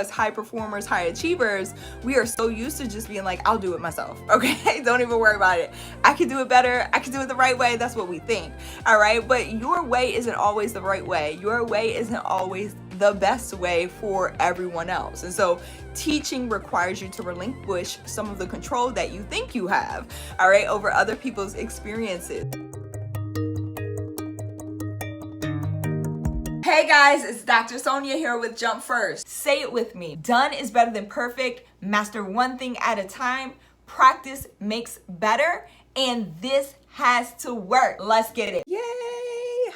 As high performers, high achievers, we are so used to just being like, I'll do it myself, okay? Don't even worry about it. I can do it better. I can do it the right way. That's what we think, all right? But your way isn't always the right way. Your way isn't always the best way for everyone else. And so teaching requires you to relinquish some of the control that you think you have, all right, over other people's experiences. Hey guys, it's Dr. Sonia here with Jump First. Say it with me. Done is better than perfect. Master one thing at a time. Practice makes better. And this has to work. Let's get it. Yay!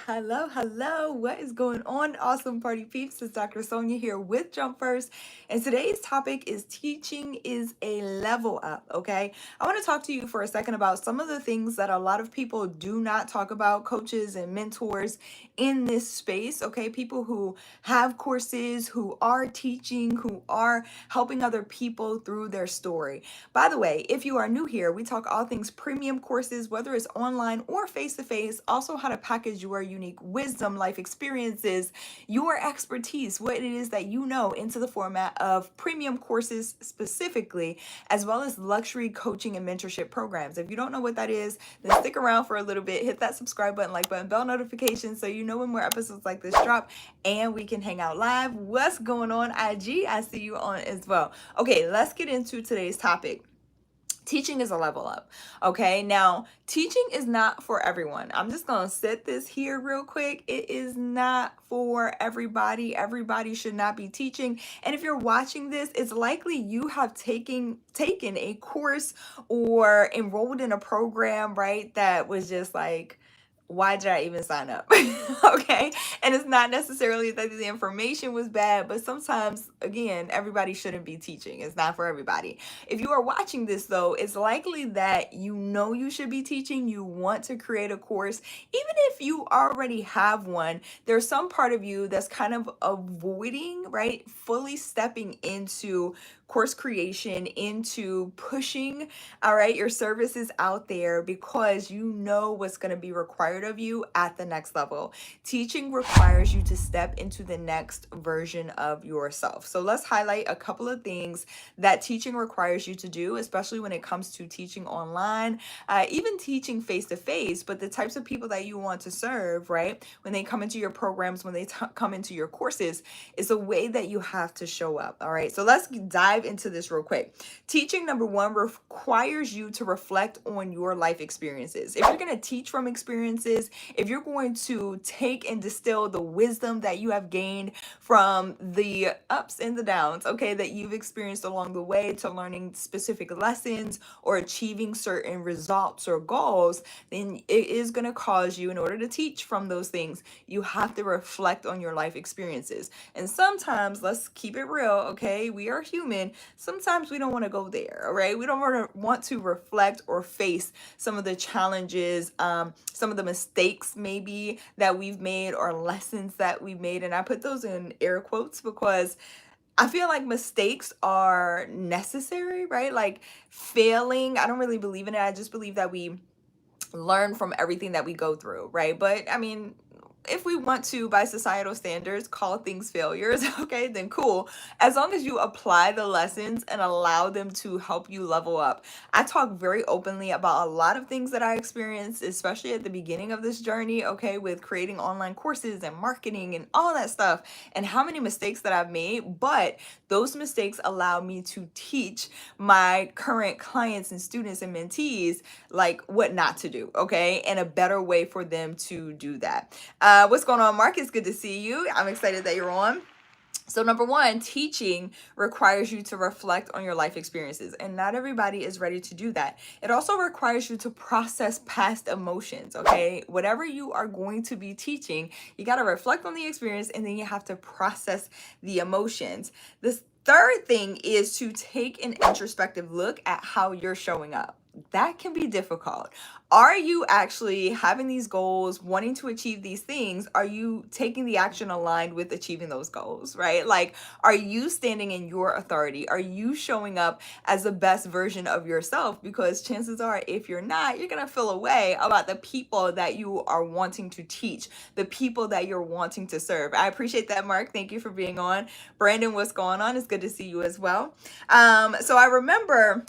Hello. What is going on, awesome party peeps? It's Dr. Sonia here with Jump First. And today's topic is teaching is a level up, okay? I want to talk to you for a second about some of the things that a lot of people do not talk about, coaches and mentors in this space, okay? People who have courses, who are teaching, who are helping other people through their story. By the way, if you are new here, we talk all things premium courses, whether it's online or face-to-face, also how to package your unique wisdom, life experiences, your expertise, what it is that you know into the format of premium courses specifically, as well as luxury coaching and mentorship programs. If you don't know what that is, then stick around for a little bit, hit that subscribe button, like button, bell notification so you know when more episodes like this drop and we can hang out live. What's going on, IG? I see you on as well. Okay, let's get into today's topic. Teaching is a level up. Okay, now teaching is not for everyone. I'm just gonna set this here real quick. It is not for everybody. Everybody should not be teaching. And if you're watching this, it's likely you have taken a course or enrolled in a program, right? That was just like, why did I even sign up? Okay. And it's not necessarily that the information was bad, but sometimes, again, everybody shouldn't be teaching. It's not for everybody. If you are watching this, though, it's likely that you know you should be teaching. You want to create a course. Even if you already have one, there's some part of you that's kind of avoiding, right? Fully stepping into course creation, into pushing, all right, your services out there because you know what's going to be required of you at the next level. Teaching requires you to step into the next version of yourself. So let's highlight a couple of things that teaching requires you to do, especially when it comes to teaching online, even teaching face-to-face, but the types of people that you want to serve, right? When they come into your programs, when they come into your courses, is a way that you have to show up, all right? So let's dive into this real quick. Teaching, number one, requires you to reflect on your life experiences. If you're going to teach from experiences, if you're going to take and distill the wisdom that you have gained from the ups and the downs, okay, that you've experienced along the way to learning specific lessons or achieving certain results or goals, then it is going to cause you, in order to teach from those things, you have to reflect on your life experiences. And sometimes, let's keep it real, okay, we are human. Sometimes we don't want to go there, all right? We don't want to reflect or face some of the challenges, some of the mistakes maybe that we've made or lessons that we've made. And I put those in air quotes because I feel like mistakes are necessary, right? Like failing, I don't really believe in it. I just believe that we learn from everything that we go through, right? But I mean, if we want to, by societal standards, call things failures, okay, then cool. As long as you apply the lessons and allow them to help you level up. I talk very openly about a lot of things that I experienced, especially at the beginning of this journey, okay, with creating online courses and marketing and all that stuff, and how many mistakes that I've made. But those mistakes allow me to teach my current clients and students and mentees like what not to do, okay, and a better way for them to do that. What's going on, Mark? It's good to see you. I'm excited that you're on. So number one, teaching requires you to reflect on your life experiences, and not everybody is ready to do that. It also requires you to process past emotions, okay? Whatever you are going to be teaching, you got to reflect on the experience, and then you have to process the emotions. This third thing is to take an introspective look at how you're showing up. that can be difficult. Are you actually having these goals, wanting to achieve these things? Are you taking the action aligned with achieving those goals, right? Like, are you standing in your authority? Are you showing up as the best version of yourself? Because chances are, if you're not, you're going to feel a way about the people that you are wanting to teach, the people that you're wanting to serve. I appreciate that, Mark. Thank you for being on. Brandon, what's going on? It's good to see you as well. So I remember,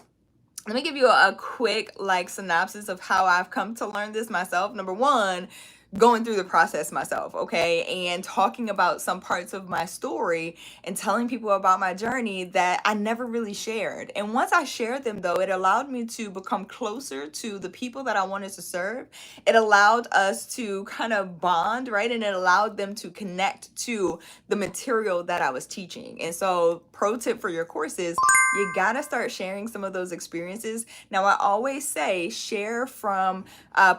let me give you a quick like synopsis of how I've come to learn this myself. Number one, going through the process myself, okay, and talking about some parts of my story and telling people about my journey that I never really shared. And once I shared them, though, it allowed me to become closer to the people that I wanted to serve. It allowed us to kind of bond, right? And it allowed them to connect to the material that I was teaching. And so, pro tip for your courses, you gotta start sharing some of those experiences. Now, I always say share from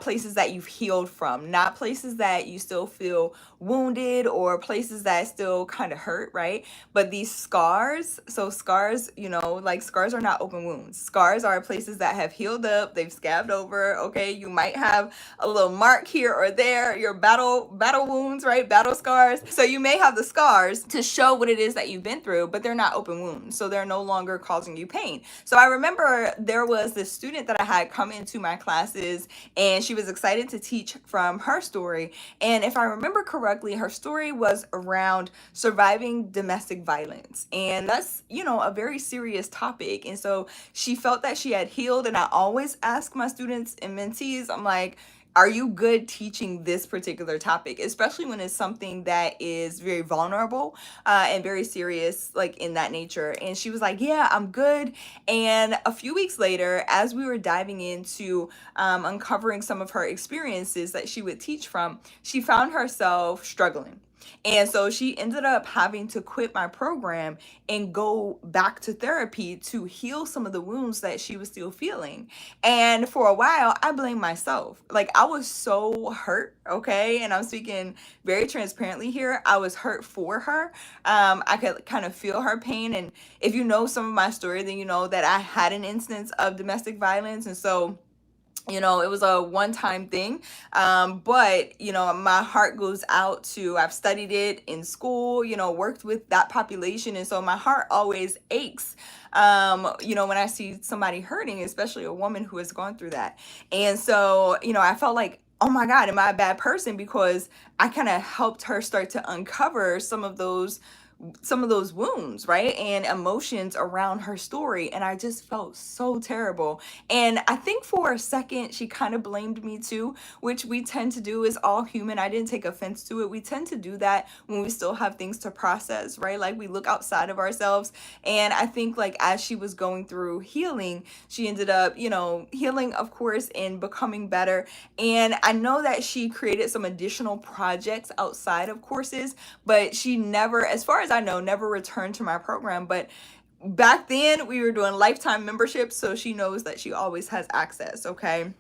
places that you've healed from, not places that you still feel wounded or places that still kind of hurt, right? But these scars, so scars, like scars are not open wounds. Scars are places that have healed up, they've scabbed over, okay? You might have a little mark here or there, your battle wounds, right? Battle scars. So you may have the scars to show what it is that you've been through, but they're not open wounds. So they're no longer causing you pain. So I remember there was this student that I had come into my classes, and she was excited to teach from her story. And if I remember correctly, her story was around surviving domestic violence. And that's, a very serious topic. And so she felt that she had healed. And I always ask my students and mentees, I'm like, are you good teaching this particular topic, especially when it's something that is very vulnerable and very serious, like in that nature? And she was like, yeah, I'm good. And a few weeks later, as we were diving into uncovering some of her experiences that she would teach from, she found herself struggling. And so she ended up having to quit my program and go back to therapy to heal some of the wounds that she was still feeling. And for a while, I blamed myself. Like, I was so hurt, okay? And I'm speaking very transparently here. I was hurt for her. I could kind of feel her pain. And if you know some of my story, then you know that I had an instance of domestic violence. And so it was a one-time thing. But, my heart goes out to, I've studied it in school, worked with that population. And so my heart always aches, when I see somebody hurting, especially a woman who has gone through that. And so, I felt like, oh my God, am I a bad person? Because I kind of helped her start to uncover some of those wounds, right? And emotions around her story. And I just felt so terrible. And I think for a second, she kind of blamed me too, which we tend to do as all human. I didn't take offense to it. We tend to do that when we still have things to process, right? Like we look outside of ourselves. And I think like as she was going through healing, she ended up, healing, of course, and becoming better. And I know that she created some additional projects outside of courses, but she never, as far as I know, never returned to my program. But back then we were doing lifetime memberships, so she knows that she always has access, okay?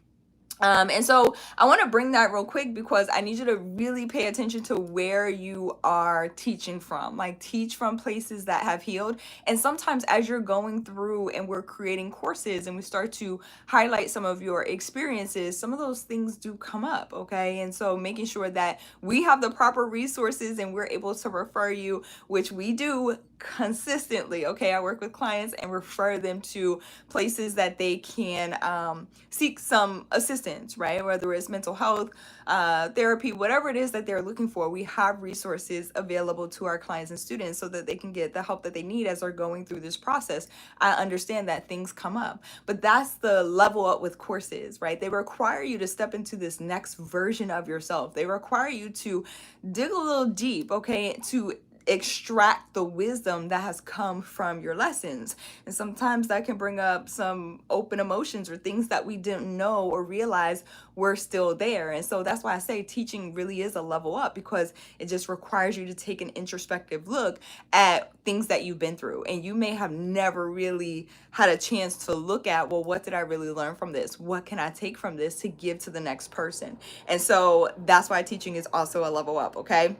And so I want to bring that real quick because I need you to really pay attention to where you are teaching from. Like, teach from places that have healed. And sometimes as you're going through and we're creating courses and we start to highlight some of your experiences, some of those things do come up, okay? And so making sure that we have the proper resources and we're able to refer you, which we do consistently, okay? I work with clients and refer them to places that they can seek some assistance, right? Whether it's mental health, therapy, whatever it is that they're looking for, we have resources available to our clients and students so that they can get the help that they need as they're going through this process. I understand that things come up, but that's the level up with courses, right? They require you to step into this next version of yourself. They require you to dig a little deep, okay, to extract the wisdom that has come from your lessons. And sometimes that can bring up some open emotions or things that we didn't know or realize were still there. And so that's why I say teaching really is a level up, because it just requires you to take an introspective look at things that you've been through. And you may have never really had a chance to look at, well, what did I really learn from this? What can I take from this to give to the next person? And so that's why teaching is also a level up, okay?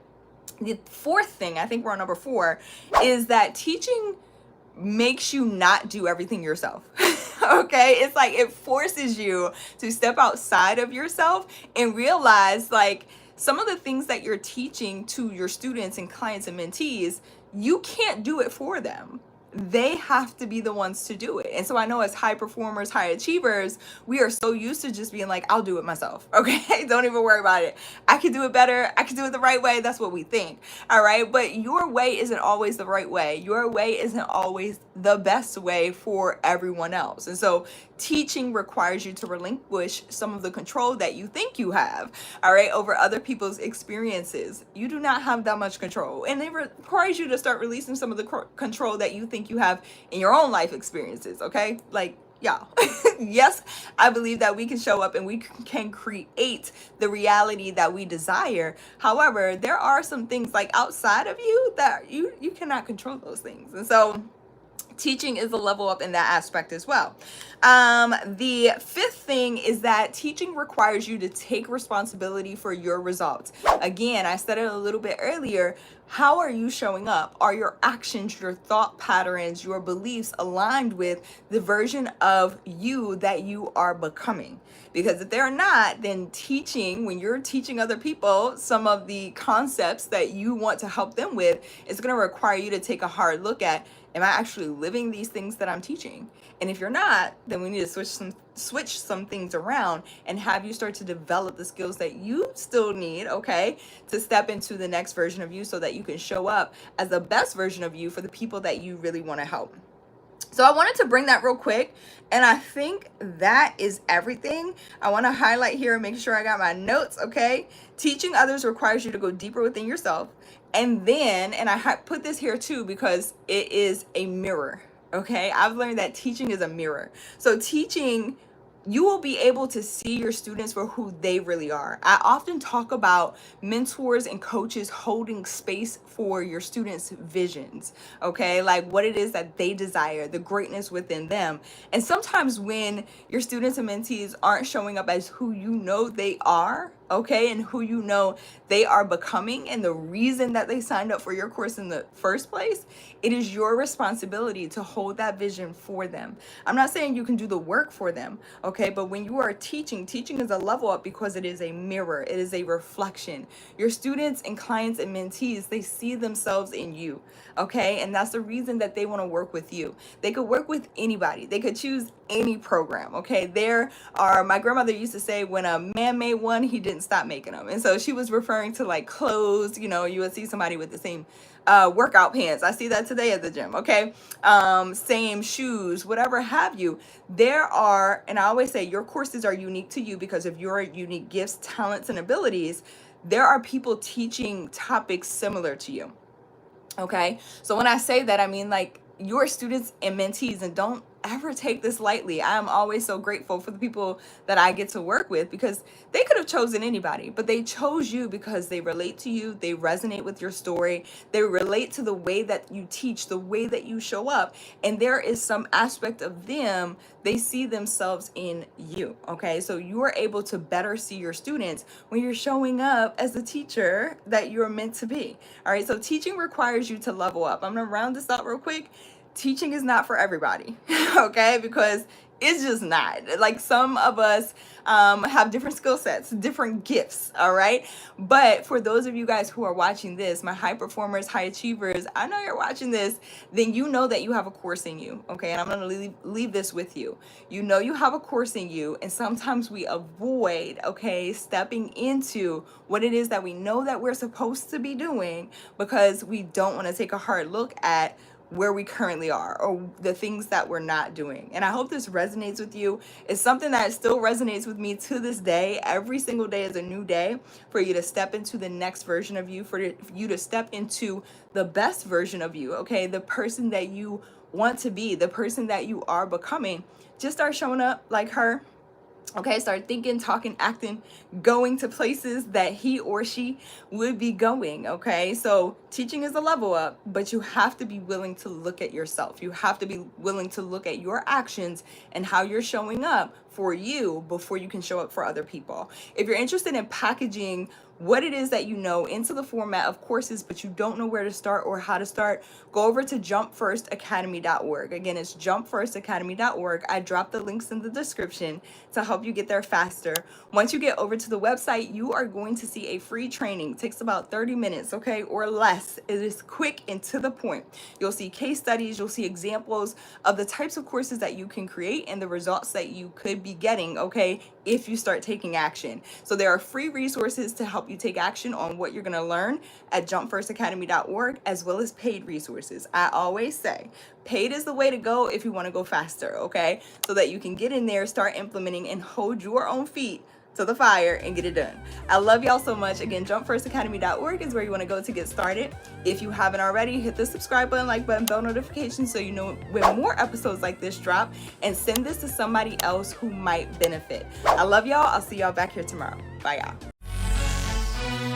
The fourth thing, I think we're on number 4, is that teaching makes you not do everything yourself. Okay, it's like it forces you to step outside of yourself and realize like some of the things that you're teaching to your students and clients and mentees, you can't do it for them. They have to be the ones to do it. And so I know as high performers, high achievers, we are so used to just being like, I'll do it myself. Okay. Don't even worry about it. I can do it better. I can do it the right way. That's what we think. All right. But your way isn't always the right way. Your way isn't always the best way for everyone else. And so teaching requires you to relinquish some of the control that you think you have, all right, over other people's experiences. You do not have that much control. And it requires you to start releasing some of the control that you think you have in your own life experiences, okay? Like, y'all, yes, I believe that we can show up and we can create the reality that we desire. However, there are some things like outside of you that you cannot control those things. And so teaching is a level up in that aspect as well. The fifth thing is that teaching requires you to take responsibility for your results. Again, I said it a little bit earlier. How are you showing up? Are your actions, your thought patterns, your beliefs aligned with the version of you that you are becoming? Because if they're not, then teaching, when you're teaching other people some of the concepts that you want to help them with, it's going to require you to take a hard look at, am I actually living these things that I'm teaching? And if you're not, then we need to switch some things around and have you start to develop the skills that you still need, okay, to step into the next version of you so that you can show up as the best version of you for the people that you really want to help. So I wanted to bring that real quick, and I think that is everything. I want to highlight here and make sure I got my notes, okay? Teaching others requires you to go deeper within yourself. And then, and I put this here too because it is a mirror, okay? I've learned that teaching is a mirror. So teaching, you will be able to see your students for who they really are. I often talk about mentors and coaches holding space for your students' visions, okay? Like what it is that they desire, the greatness within them. And sometimes when your students and mentees aren't showing up as who you know they are, okay, and who you know they are becoming, and the reason that they signed up for your course in the first place, it is your responsibility to hold that vision for them. I'm not saying you can do the work for them, okay, but when you are teaching is a level up because it is a mirror, it is a reflection. Your students and clients and mentees, they see themselves in you, okay, and that's the reason that they want to work with you. They could work with anybody, they could choose any program, okay? There are, my grandmother used to say, when a man made one, he didn't stop making them. And so she was referring to like clothes, you know, you would see somebody with the same workout pants. I see that today at the gym, okay? Same shoes, whatever have you. There are, and I always say your courses are unique to you because of your unique gifts, talents, and abilities. There are people teaching topics similar to you, okay? So when I say that, I mean like your students and mentees, and don't ever take this lightly. I'm always so grateful for the people that I get to work with because they could have chosen anybody, but they chose you because they relate to you, they resonate with your story, they relate to the way that you teach, the way that you show up, and there is some aspect of them, they see themselves in you, okay? So you are able to better see your students when you're showing up as the teacher that you're meant to be, all right? So teaching requires you to level up. I'm gonna round this out real quick. Teaching is not for everybody, okay? Because it's just not. Like some of us have different skill sets, different gifts, all right? But for those of you guys who are watching this, my high performers, high achievers, I know you're watching this, then you know that you have a course in you, okay? And I'm gonna leave this with you. You know you have a course in you, and sometimes we avoid, okay, stepping into what it is that we know that we're supposed to be doing because we don't wanna take a hard look at where we currently are or the things that we're not doing. And I hope this resonates with you. It's something that still resonates with me to this day. Every single day is a new day for you to step into the next version of you, for you to step into the best version of you, okay? The person that you want to be, the person that you are becoming. Just start showing up like her. Okay, start thinking, talking, acting, going to places that he or she would be going, okay? So teaching is a level up, but you have to be willing to look at yourself. You have to be willing to look at your actions and how you're showing up for you before you can show up for other people. If you're interested in packaging what it is that you know into the format of courses, but you don't know where to start or how to start, go over to jumpfirstacademy.org. Again, it's jumpfirstacademy.org. I dropped the links in the description to help you get there faster. Once you get over to the website, you are going to see a free training. It takes about 30 minutes, okay, or less. It is quick and to the point. You'll see case studies, you'll see examples of the types of courses that you can create and the results that you could be getting, okay, if you start taking action. So there are free resources to help you take action on what you're going to learn at jumpfirstacademy.org, as well as paid resources. I always say paid is the way to go if you want to go faster, okay? So that you can get in there, start implementing, and hold your own feet to the fire and get it done. I love y'all so much. Again, jumpfirstacademy.org is where you want to go to get started. If you haven't already, hit the subscribe button, like button, bell notifications so you know when more episodes like this drop, and send this to somebody else who might benefit. I love y'all. I'll see y'all back here tomorrow. Bye, y'all.